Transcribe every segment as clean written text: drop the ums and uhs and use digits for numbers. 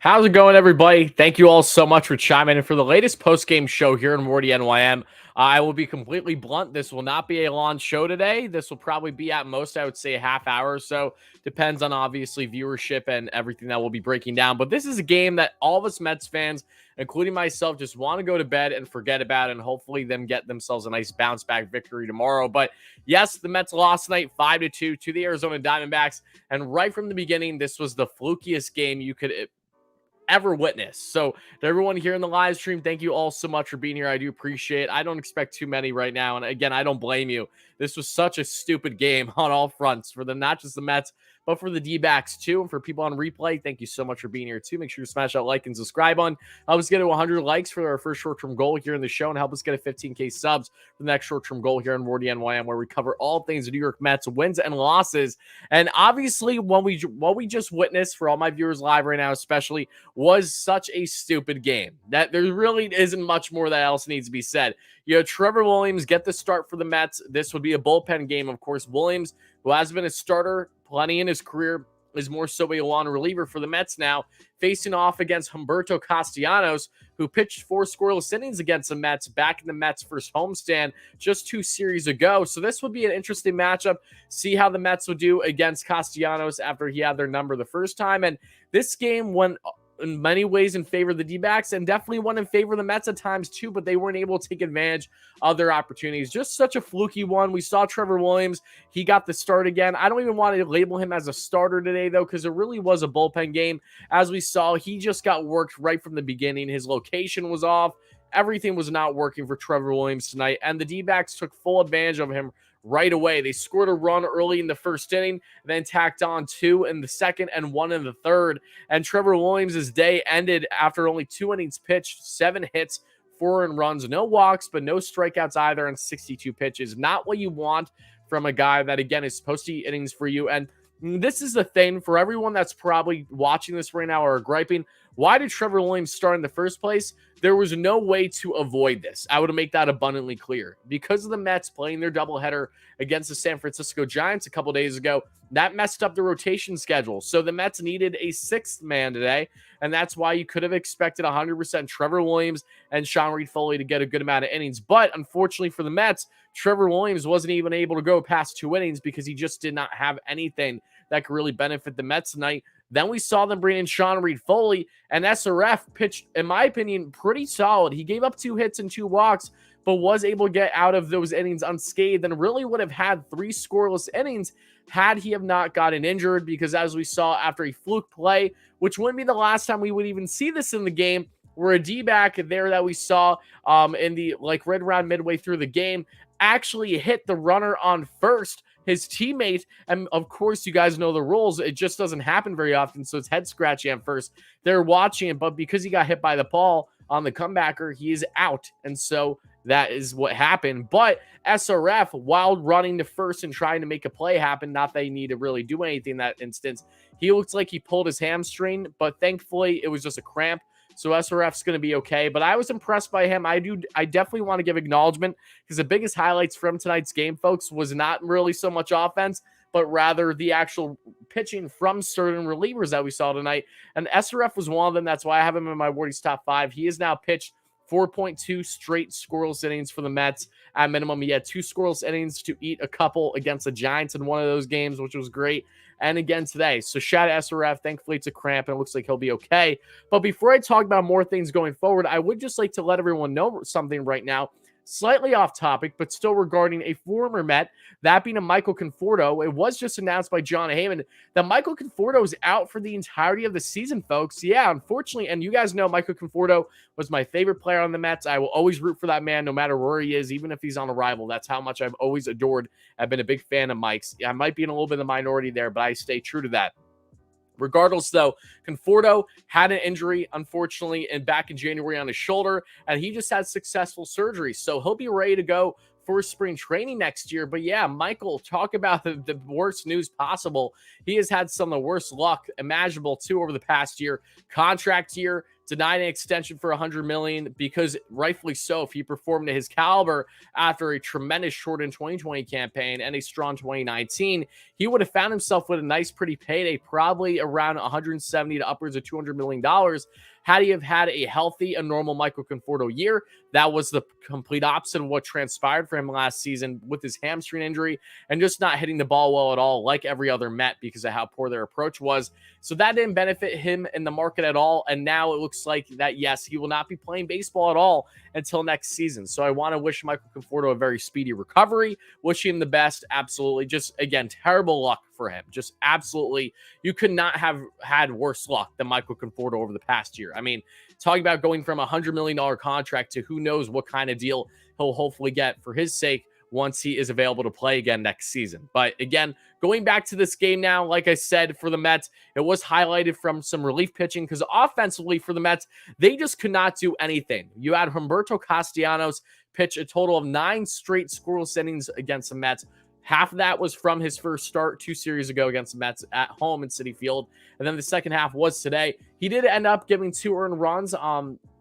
How's it going, everybody? Thank you all so much for chiming in for the latest post-game show here in WardyNYM. I will be completely blunt. This will not be a long show today. This will probably be at most, I would say, a half hour or so. Depends on, obviously, viewership and everything that we'll be breaking down. But this is a game that all of us Mets fans, including myself, just want to go to bed and forget about, and hopefully them get themselves a nice bounce-back victory tomorrow. But yes, the Mets lost tonight 5-2 to the Arizona Diamondbacks. And right from the beginning, this was the flukiest game you could ever witnessed. So to everyone here in the live stream, thank you all so much for being here. I do appreciate it. I don't expect too many right now. And again, I don't blame you. This was such a stupid game on all fronts for not just the Mets, but for the D-backs too. And for people on replay, thank you so much for being here too. Make sure you smash that like and subscribe button. Help us get to 100 likes for our first short-term goal here in the show, and help us get a 15K subs for the next short-term goal here on WardyNYM, where we cover all things New York Mets wins and losses. And obviously, what we just witnessed, for all my viewers live right now especially, was such a stupid game that there really isn't much more that else needs to be said. You know, Trevor Williams get the start for the Mets. This would be a bullpen game, of course. Williams, who has been a starter plenty in his career, is more so a long reliever for the Mets now, facing off against Humberto Castellanos, who pitched 4 scoreless innings against the Mets back in the Mets' first homestand just 2 series ago. So this would be an interesting matchup. See how the Mets would do against Castellanos after he had their number the first time. And this game went in many ways in favor of the D-backs, and definitely went in favor of the Mets at times too, but they weren't able to take advantage of their opportunities. Just such a fluky one. We saw Trevor Williams. He got the start again. I don't even want to label him as a starter today, though, because it really was a bullpen game. As we saw, he just got worked right from the beginning. His location was off. Everything was not working for Trevor Williams tonight, and the D-backs took full advantage of him right away. They scored a run early in the first inning, then tacked on 2 in the second and 1 in the third. And Trevor Williams' day ended after only 2 innings pitched, 7 hits, 4 earned runs, no walks, but no strikeouts either on 62 pitches. Not what you want from a guy that, again, is supposed to eat innings for you. And this is the thing for everyone that's probably watching this right now or griping. Why did Trevor Williams start in the first place? There was no way to avoid this. I would make that abundantly clear. Because of the Mets playing their doubleheader against the San Francisco Giants a couple days ago, that messed up the rotation schedule. So the Mets needed a 6th man today, and that's why you could have expected 100% Trevor Williams and Sean Reed-Foley to get a good amount of innings. But unfortunately for the Mets, Trevor Williams wasn't even able to go past 2 innings because he just did not have anything that could really benefit the Mets tonight. Then we saw them bring in Sean Reed-Foley, and SRF pitched, in my opinion, pretty solid. He gave up 2 hits and 2 walks, but was able to get out of those innings unscathed, and really would have had 3 scoreless innings had he have not gotten injured, because as we saw after a fluke play, which wouldn't be the last time we would even see this in the game, where a D-back there that we saw in the right around midway through the game actually hit the runner on first, his teammate. And of course, you guys know the rules. It just doesn't happen very often. So it's head scratching at first. They're watching it, but because he got hit by the ball on the comebacker, he is out. And so that is what happened. But SRF, while running to first and trying to make a play happen, not that he need to really do anything in that instance, he looks like he pulled his hamstring, but thankfully it was just a cramp. So SRF's going to be okay. But I was impressed by him. I definitely want to give acknowledgement, because the biggest highlights from tonight's game, folks, was not really so much offense, but rather the actual pitching from certain relievers that we saw tonight. And SRF was one of them. That's why I have him in my Wardy's top 5. He has now pitched 4.2 straight scoreless innings for the Mets. At minimum, he had 2 scoreless innings to eat a couple against the Giants in one of those games, which was great. And again today. So shout out SRF. Thankfully, it's a cramp, and it looks like he'll be okay. But before I talk about more things going forward, I would just like to let everyone know something right now. Slightly off topic, but still regarding a former Met, that being a Michael Conforto. It was just announced by John Heyman that Michael Conforto is out for the entirety of the season, folks. Yeah, unfortunately, and you guys know Michael Conforto was my favorite player on the Mets. I will always root for that man no matter where he is, even if he's on a rival. That's how much I've always adored. I've been a big fan of Mike's. I might be in a little bit of the minority there, but I stay true to that. Regardless, though, Conforto had an injury, unfortunately, and back in January on his shoulder, and he just had successful surgery. So he'll be ready to go for spring training next year. But yeah, Michael, talk about the worst news possible. He has had some of the worst luck imaginable, too, over the past year. Contract year, denied an extension for $100 million because rightfully so, if he performed to his caliber after a tremendous shortened 2020 campaign and a strong 2019, he would have found himself with a nice, pretty payday, probably around 170 to upwards of $200 million. Had he have had a healthy and normal Michael Conforto year, that was the complete opposite of what transpired for him last season with his hamstring injury and just not hitting the ball well at all, like every other Met, because of how poor their approach was. So that didn't benefit him in the market at all. And now it looks like that, yes, he will not be playing baseball at all until next season. So I want to wish Michael Conforto a very speedy recovery, wish him the best. Absolutely. Just, again, terrible luck for him. Just absolutely. You could not have had worse luck than Michael Conforto over the past year. I mean, talking about going from a $100 million contract to who knows what kind of deal he'll hopefully get for his sake once he is available to play again next season. But again, going back to this game now, like I said, for the Mets, it was highlighted from some relief pitching because offensively for the Mets, they just could not do anything. You had Humberto Castellanos pitch a total of 9 straight scoreless innings against the Mets. Half of that was from his first start 2 series ago against the Mets at home in Citi Field. And then the second half was today. He did end up giving 2 earned runs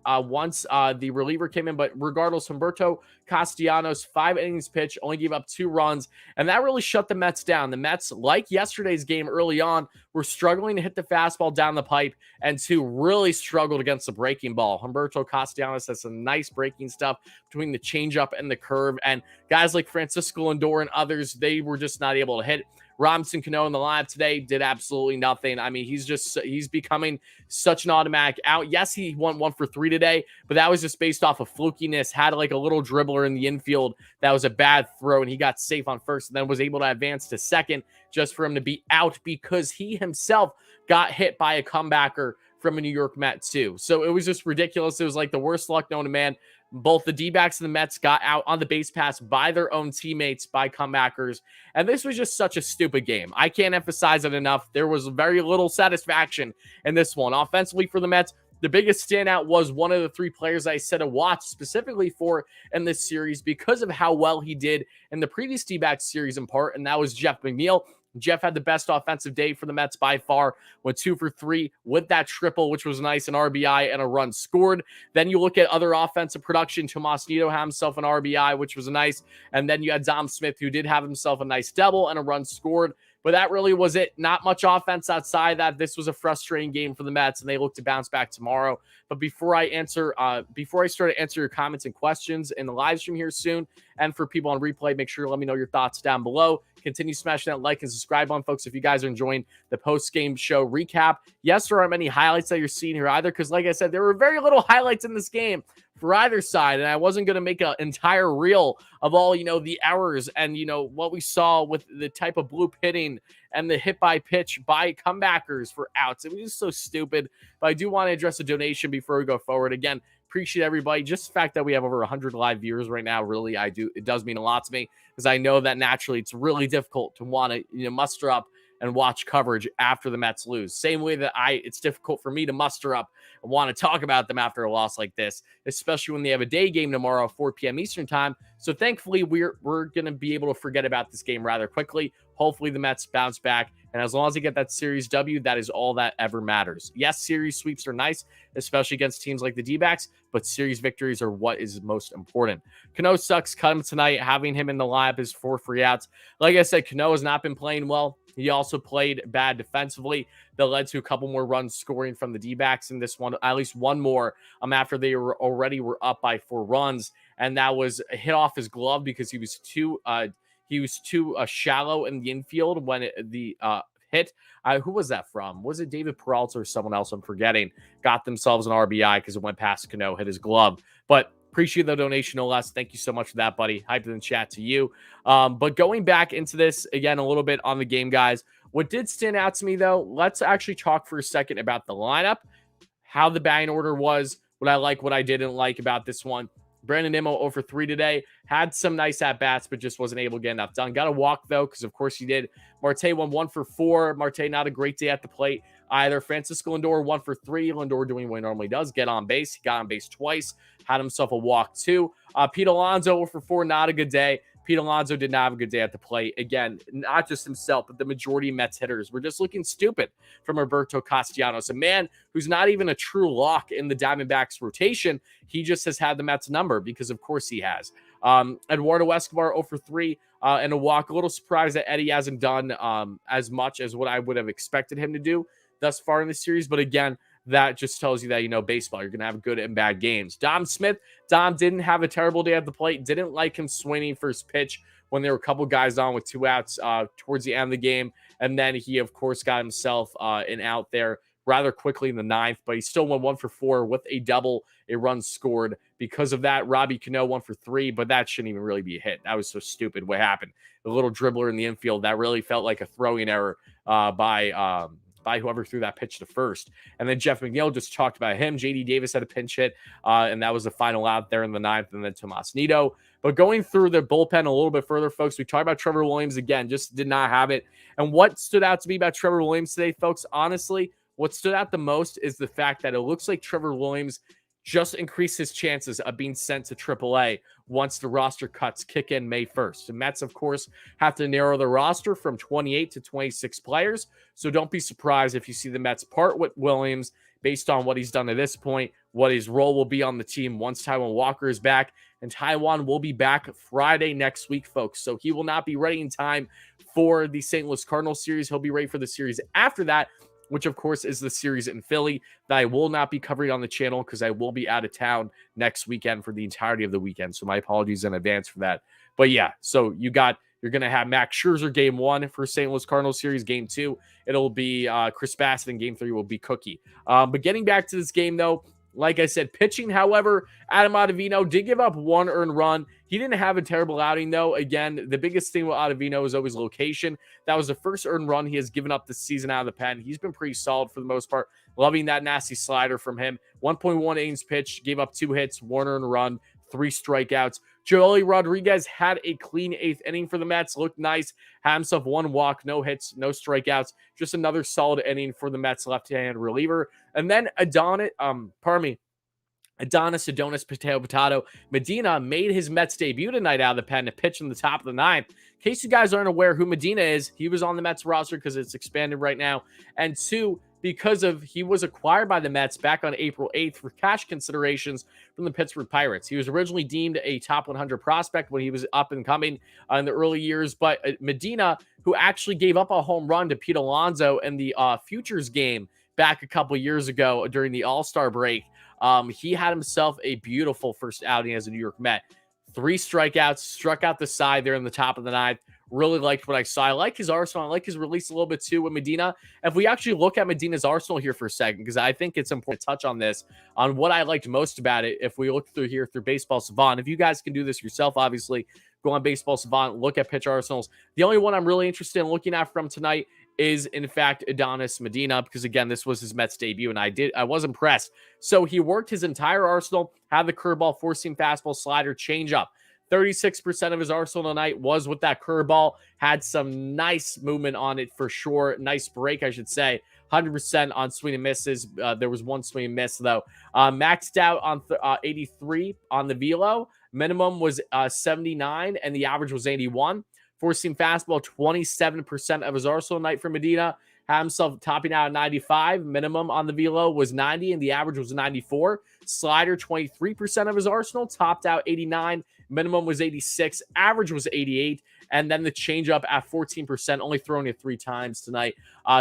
once the reliever came in. But regardless, Humberto Castellanos, 5 innings pitched, only gave up 2 runs. And that really shut the Mets down. The Mets, like yesterday's game early on, were struggling to hit the fastball down the pipe and really struggled against the breaking ball. Humberto Castellanos has some nice breaking stuff between the changeup and the curve. And guys like Francisco Lindor and others, they were just not able to hit. Robinson Cano in the lineup today did absolutely nothing. I mean, he's becoming such an automatic out. Yes, he went 1 for 3 today, but that was just based off of flukiness. Had like a little dribbler in the infield that was a bad throw, and he got safe on first and then was able to advance to second just for him to be out because he himself got hit by a comebacker from a New York Met too. So it was just ridiculous. It was like the worst luck known to man. Both the D-backs and the Mets got out on the base pass by their own teammates, by comebackers. And this was just such a stupid game. I can't emphasize it enough. There was very little satisfaction in this one. Offensively for the Mets, the biggest standout was one of the 3 players I said to watch specifically for in this series because of how well he did in the previous D-backs series in part, and that was Jeff McNeil. Jeff had the best offensive day for the Mets by far, went 2 for 3 with that triple, which was nice, an RBI and a run scored. Then you look at other offensive production. Tomas Nido had himself an RBI, which was nice. And then you had Dom Smith, who did have himself a nice double and a run scored. But that really was it. Not much offense outside that. This was a frustrating game for the Mets, and they look to bounce back tomorrow. But before I start to answer your comments and questions in the live stream here soon, and for people on replay, make sure to let me know your thoughts down below. Continue smashing that like and subscribe on, folks, if you guys are enjoying the post-game show recap. Yes, there aren't many highlights that you're seeing here either, because like I said, there were very little highlights in this game for either side, and I wasn't going to make an entire reel of all, the errors and, what we saw with the type of bloop hitting and the hit by pitch by comebackers for outs. It was just so stupid, but I do want to address a donation before we go forward. Again, appreciate everybody. Just the fact that we have over 100 live viewers right now, really, it does mean a lot to me, because I know that naturally it's really difficult to want to, muster up and watch coverage after the Mets lose. Same way that it's difficult for me to muster up and want to talk about them after a loss like this, especially when they have a day game tomorrow, 4 p.m. Eastern time. So thankfully, we're going to be able to forget about this game rather quickly. Hopefully the Mets bounce back. And as long as they get that series W, that is all that ever matters. Yes, series sweeps are nice, especially against teams like the D-backs, but series victories are what is most important. Cano sucks. Cut him tonight. Having him in the lineup is 4 free outs. Like I said, Cano has not been playing well. He also played bad defensively. That led to a couple more runs scoring from the D-backs in this one, at least one more after they were up by 4 runs. And that was a hit off his glove because he was too shallow in the infield when the hit. Who was that from? Was it David Peralta or someone else? I'm forgetting. Got themselves an RBI because it went past Cano, hit his glove. But appreciate the donation, no less. Thank you so much for that, buddy. Hyped in the chat to you. But going back into this again a little bit on the game, guys. What did stand out to me, though, let's actually talk for a second about the lineup, how the batting order was, what I like, what I didn't like about this one. Brandon Nimmo 0 for 3 today. Had some nice at-bats, but just wasn't able to get enough done. Got a walk, though, because, of course, he did. Marte went 1 for 4. Marte, not a great day at the plate either. Francisco Lindor 1 for 3. Lindor doing what he normally does, get on base. He got on base twice. Had himself a walk, too. Pete Alonso 0 for 4, not a good day. Pete Alonso did not have a good day at the plate. Again, not just himself, but the majority of Mets hitters were just looking stupid from Roberto Castellanos, a man who's not even a true lock in the Diamondbacks rotation. He just has had the Mets number because, of course, he has. Eduardo Escobar 0 for 3 and a walk. A little surprised that Eddie hasn't done as much as what I would have expected him to do thus far in the series. But again, that just tells you that, baseball, you're going to have good and bad games. Dom Smith, Dom didn't have a terrible day at the plate. Didn't like him swinging first pitch when there were a couple guys on with 2 outs towards the end of the game. And then he, of course, got himself an out there rather quickly in the 9th, but he still went 1 for 4 with a double, a run scored. Because of that, Robbie Cano 1 for 3, but that shouldn't even really be a hit. That was so stupid what happened. The little dribbler in the infield, that really felt like a throwing error by whoever threw that pitch to first. And then Jeff McNeil, just talked about him. J.D. Davis had a pinch hit, and that was the final out there in the 9th, and then Tomas Nido. But going through the bullpen a little bit further, folks, we talked about Trevor Williams again, just did not have it. And what stood out to me about Trevor Williams today, folks, honestly, what stood out the most is the fact that it looks like Trevor Williams just increased his chances of being sent to AAA once the roster cuts kick in May 1st. The Mets, of course, have to narrow the roster from 28 to 26 players, so don't be surprised if you see the Mets part with Williams based on what he's done to this point, what his role will be on the team once Taijuan Walker is back. And Taijuan will be back Friday next week, folks, so he will not be ready in time for the St. Louis Cardinals series. He'll be ready for the series after that, which, of course, is the series in Philly that I will not be covering on the channel because I will be out of town next weekend for the entirety of the weekend. So my apologies in advance for that. But yeah, so you're going to have Max Scherzer game 1 for St. Louis Cardinals series. Game 2, it'll be Chris Bassett, and game 3 will be Cookie. But getting back to this game, though, like I said, pitching, however, Adam Ottavino did give up 1 earned run. He didn't have a terrible outing, though. Again, the biggest thing with Ottavino is always location. That was the first earned run he has given up this season out of the pen. He's been pretty solid for the most part. Loving that nasty slider from him. 1.1 innings pitched, gave up 2 hits, 1 earned run, 3 strikeouts. Joely Rodriguez had a clean 8th inning for the Mets. Looked nice. Had himself 1 walk, no hits, no strikeouts. Just another solid inning for the Mets left-hand reliever. And then Adonis Potato Medina made his Mets debut tonight out of the pen to pitch in the top of the 9th. In case you guys aren't aware who Medina is, he was on the Mets roster because it's expanded right now. And 2, because he was acquired by the Mets back on April 8th for cash considerations from the Pittsburgh Pirates. He was originally deemed a top 100 prospect when he was up and coming in the early years, but Medina, who actually gave up a home run to Pete Alonso in the Futures game back a couple years ago during the All-Star break, he had himself a beautiful first outing as a New York Met. 3 strikeouts, struck out the side there in the top of the 9th. Really liked what I saw. I like his arsenal. I like his release a little bit too with Medina. If we actually look at Medina's arsenal here for a second, because I think it's important to touch on this, on what I liked most about it. If we look through Baseball Savant, if you guys can do this yourself, obviously, go on Baseball Savant, look at pitch arsenals. The only one I'm really interested in looking at from tonight is, in fact, Adonis Medina, because, again, this was his Mets debut, and I was impressed. So he worked his entire arsenal, had the curveball, four-seam fastball, slider, changeup. 36% of his arsenal tonight was with that curveball. Had some nice movement on it for sure. Nice break, I should say. 100% on swing and misses. There was 1 swing and miss, though. Maxed out on 83 on the velo. Minimum was 79, and the average was 81. Four-seam fastball, 27% of his arsenal tonight for Medina. Had himself topping out at 95. Minimum on the velo was 90, and the average was 94. Slider, 23% of his arsenal, topped out 89. Minimum was 86. Average was 88. And then the changeup at 14%, only throwing it 3 times tonight.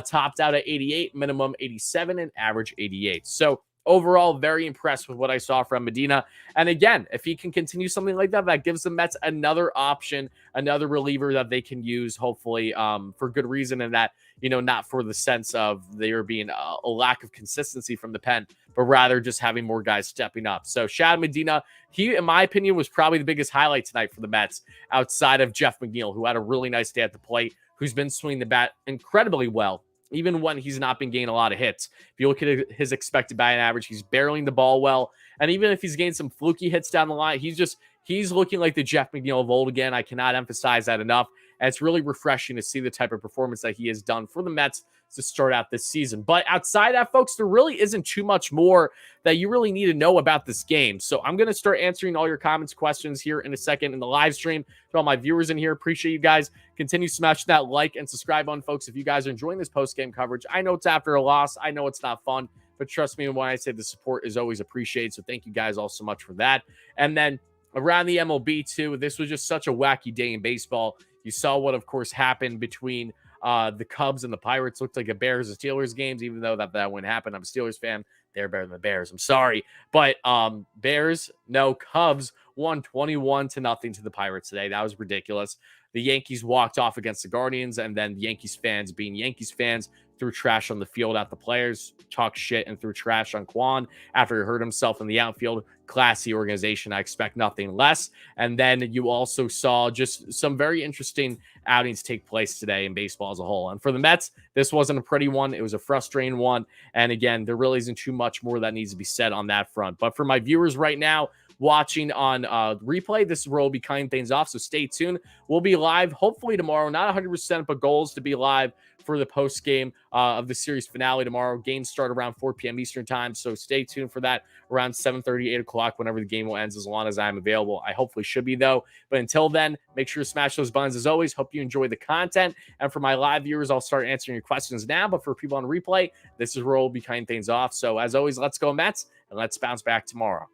Topped out at 88, minimum 87, and average 88. So overall, very impressed with what I saw from Medina. And again, if he can continue something like that, that gives the Mets another option, another reliever that they can use, hopefully, for good reason, and that, not for the sense of there being a lack of consistency from the pen, but rather just having more guys stepping up. So Shad Medina, he, in my opinion, was probably the biggest highlight tonight for the Mets outside of Jeff McNeil, who had a really nice day at the plate, who's been swinging the bat incredibly well, even when he's not been getting a lot of hits. If you look at his expected batting average, he's barreling the ball well. And even if he's getting some fluky hits down the line, he's looking like the Jeff McNeil of old again. I cannot emphasize that enough. And it's really refreshing to see the type of performance that he has done for the Mets to start out this season. But outside that, folks, there really isn't too much more that you really need to know about this game. So I'm going to start answering all your comments, questions here in a second in the live stream. To all my viewers in here, appreciate you guys. Continue smashing that like and subscribe on, folks, if you guys are enjoying this post-game coverage. I know it's after a loss. I know it's not fun, but trust me when I say the support is always appreciated. So thank you guys all so much for that. And then around the MLB too, this was just such a wacky day in baseball. You saw what, of course, happened between the Cubs and the Pirates. Looked like a Bears and Steelers games, even though that wouldn't happen. I'm a Steelers fan. They're better than the Bears. I'm sorry. But Cubs won 21-0 to the Pirates today. That was ridiculous. The Yankees walked off against the Guardians, and then the Yankees fans, being Yankees fans, threw trash on the field at the players, talked shit and threw trash on Quan after he hurt himself in the outfield. Classy organization. I expect nothing less. And then you also saw just some very interesting outings take place today in baseball as a whole. And for the Mets, this wasn't a pretty one. It was a frustrating one. And again, there really isn't too much more that needs to be said on that front. But for my viewers right now, watching on replay, this is where we'll be cutting things off, so stay tuned. We'll be live hopefully tomorrow, not 100%, but goals to be live for the post game of the series finale tomorrow. Games start around 4 p.m. Eastern time, so stay tuned for that around 7:30, 8 o'clock, whenever the game will end, as long as I'm available. I hopefully should be, though. But until then, make sure to smash those buttons as always. Hope you enjoy the content. And for my live viewers, I'll start answering your questions now. But for people on replay, this is where we'll be cutting things off. So as always, let's go Mets, and let's bounce back tomorrow.